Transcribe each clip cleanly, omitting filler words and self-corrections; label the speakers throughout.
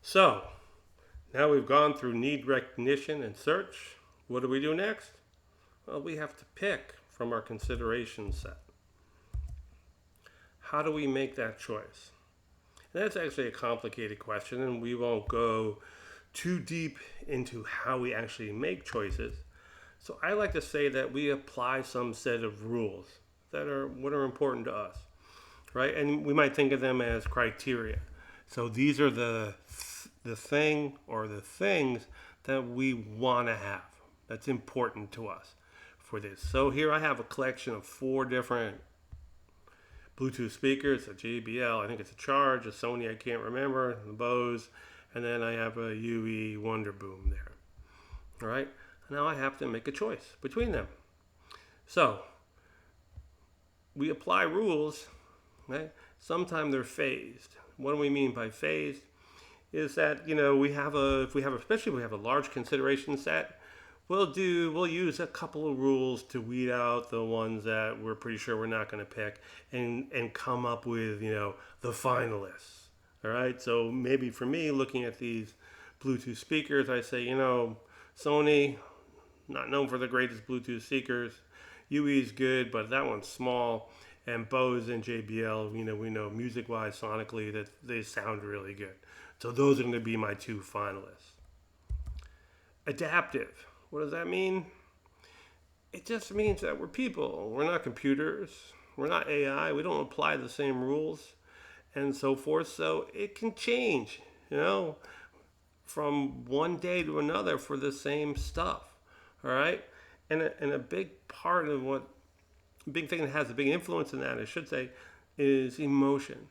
Speaker 1: So, now we've gone through need recognition and search. What do we do next? Well, we have to pick from our consideration set. How do we make that choice? And that's actually a complicated question, and we won't go too deep into how we actually make choices. So I like to say that we apply some set of rules that are what are important to us, right? And we might think of them as criteria. So these are the thing or the things that we want to have. That's important to us for this. So here I have a collection of four different Bluetooth speakers, a JBL, I think it's a Charge, a Sony, I can't remember, the Bose, and then I have a UE Wonder Boom there. All right, now I have to make a choice between them. So we apply rules, right? Sometimes they're phased. What do we mean by phased? Is that we have a if we have especially if we have a large consideration set, we'll use a couple of rules to weed out the ones that we're pretty sure we're not going to pick and come up with the finalists. All right, so maybe for me looking at these Bluetooth speakers, I say Sony, not known for the greatest Bluetooth speakers. UE is good, but that one's small. And Bose and JBL, we know music wise, sonically, that they sound really good. So those are going to be my two finalists. Adaptive. What does that mean? It just means that we're people. We're not computers. We're not AI. We don't apply the same rules and so forth. So it can change, from one day to another for the same stuff. All right? And a big part of big thing that has a big influence in that, I should say, is emotion.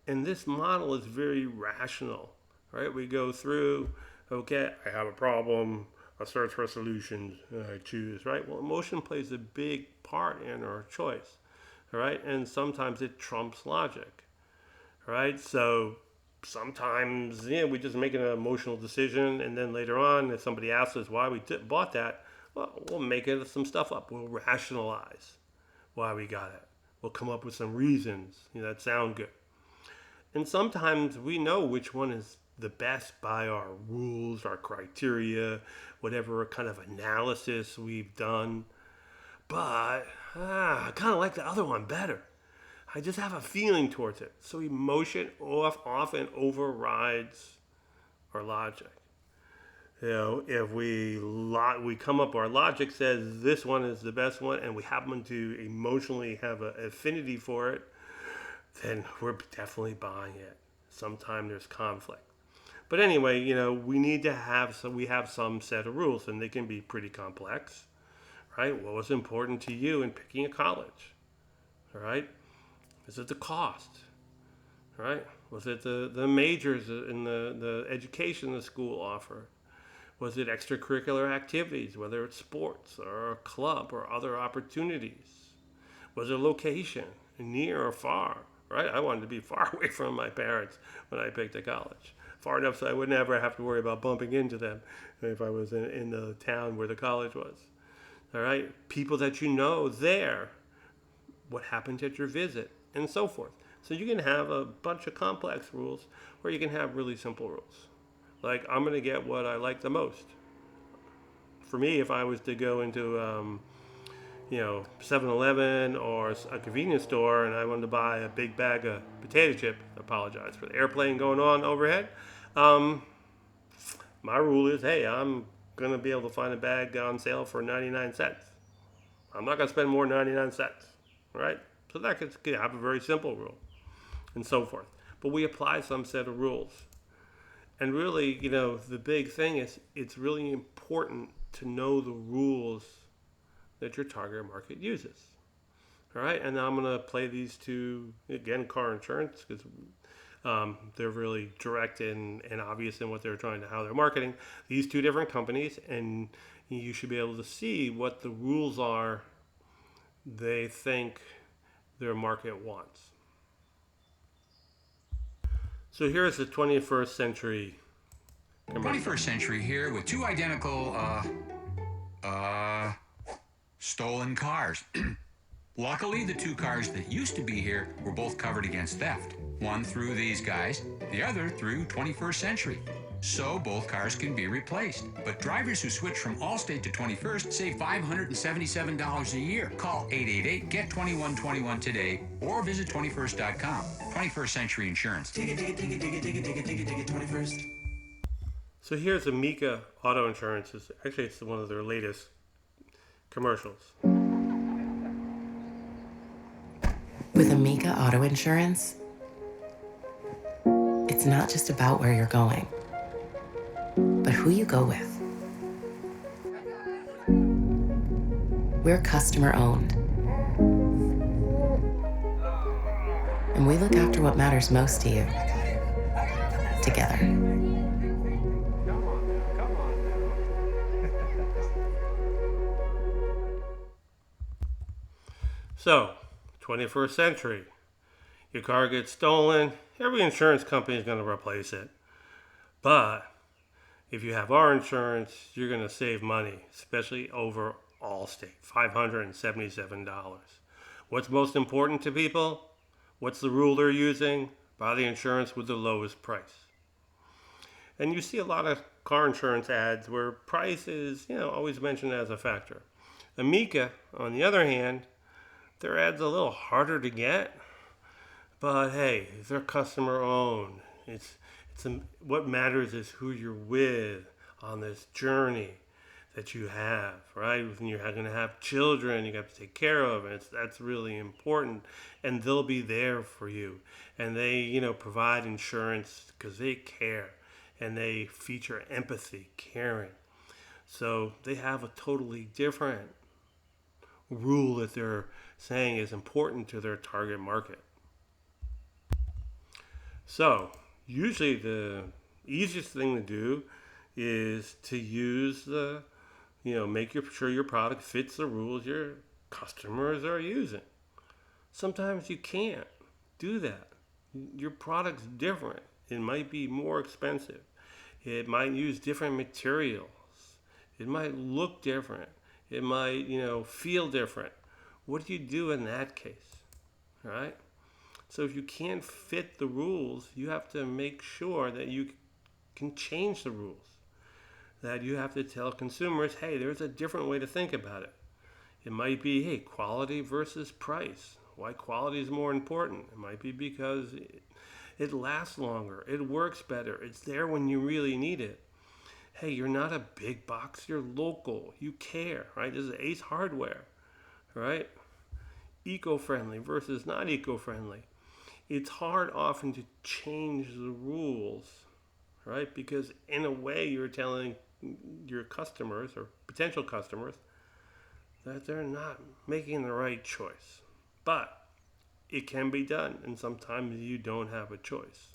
Speaker 1: And this model is very rational, right? We go through, okay, I have a problem, I search for solutions, I choose, right? Well, emotion plays a big part in our choice, all right? And sometimes it trumps logic, right? So sometimes, we just make an emotional decision, and then later on, if somebody asks us why we bought that, well, we'll make some stuff up. We'll rationalize why we got it. We'll come up with some reasons that sound good. And sometimes we know which one is the best by our rules, our criteria, whatever kind of analysis we've done. But I kind of like the other one better. I just have a feeling towards it. So emotion often overrides our logic. If we come up, our logic says this one is the best one, and we happen to emotionally have an affinity for it, then we're definitely buying it. Sometimes there's conflict. But anyway, we need to we have some set of rules, and they can be pretty complex, right? What was important to you in picking a college, all right? Is it the cost, all right? Was it the majors in the education the school offered? Was it extracurricular activities, whether it's sports or a club or other opportunities? Was it location, near or far? Right? I wanted to be far away from my parents when I picked a college. Far enough so I would never have to worry about bumping into them if I was in the town where the college was. All right? People that you know there, what happened at your visit, and so forth. So you can have a bunch of complex rules, or you can have really simple rules. Like, I'm going to get what I like the most. For me, if I was to go into 7-Eleven or a convenience store and I wanted to buy a big bag of potato chip, I apologize for the airplane going on overhead. My rule is, hey, I'm going to be able to find a bag on sale for 99 cents. I'm not going to spend more than 99 cents, right? So that could have a very simple rule and so forth. But we apply some set of rules. And really, the big thing is it's really important to know the rules that your target market uses. All right, and now I'm going to play these two, again, car insurance, because they're really direct and obvious in what they're how they're marketing. These two different companies, and you should be able to see what the rules are they think their market wants. So here's the 21st century commercial.
Speaker 2: 21st century here with two identical, stolen cars. Luckily, the two cars that used to be here were both covered against theft. One through these guys, the other through 21st Century. So both cars can be replaced. But drivers who switch from Allstate to 21st save $577 a year. Call 888-GET-2121 today or visit 21st.com. 21st Century Insurance.
Speaker 3: Dig it, dig it, dig it, dig it, dig it, dig it, dig it, dig it, 21st.
Speaker 1: So here's Amica Auto Insurance. Actually, it's one of their latest commercials.
Speaker 4: With Amica Auto Insurance, it's not just about where you're going, but who you go with. We're customer owned, and we look after what matters most to you, together.
Speaker 1: So, 21st century. Your car gets stolen, every insurance company is going to replace it. But if you have our insurance, you're going to save money, especially over Allstate, $577. What's most important to people? What's the rule they're using? Buy the insurance with the lowest price. And you see a lot of car insurance ads where price is, always mentioned as a factor. Amica, on the other hand, their ads a little harder to get, but hey, they're customer owned. What matters is who you're with on this journey that you have, right? When you're going to have children, you have to take care of it. That's really important, and they'll be there for you. And they, provide insurance because they care, and they feature empathy, caring. So they have a totally different rule that they're saying is important to their target market. So usually the easiest thing to do is to use make sure your product fits the rules your customers are using. Sometimes you can't do that. Your product's different. It might be more expensive. It might use different materials. It might look different. It might, feel different. What do you do in that case, right? So if you can't fit the rules, you have to make sure that you can change the rules. That you have to tell consumers, hey, there's a different way to think about it. It might be, hey, quality versus price. Why quality is more important? It might be because it lasts longer. It works better. It's there when you really need it. Hey, you're not a big box. You're local. You care, right? This is Ace Hardware, right? Eco-friendly versus not eco-friendly. It's hard often to change the rules, right? Because in a way you're telling your customers or potential customers that they're not making the right choice. But it can be done, and sometimes you don't have a choice.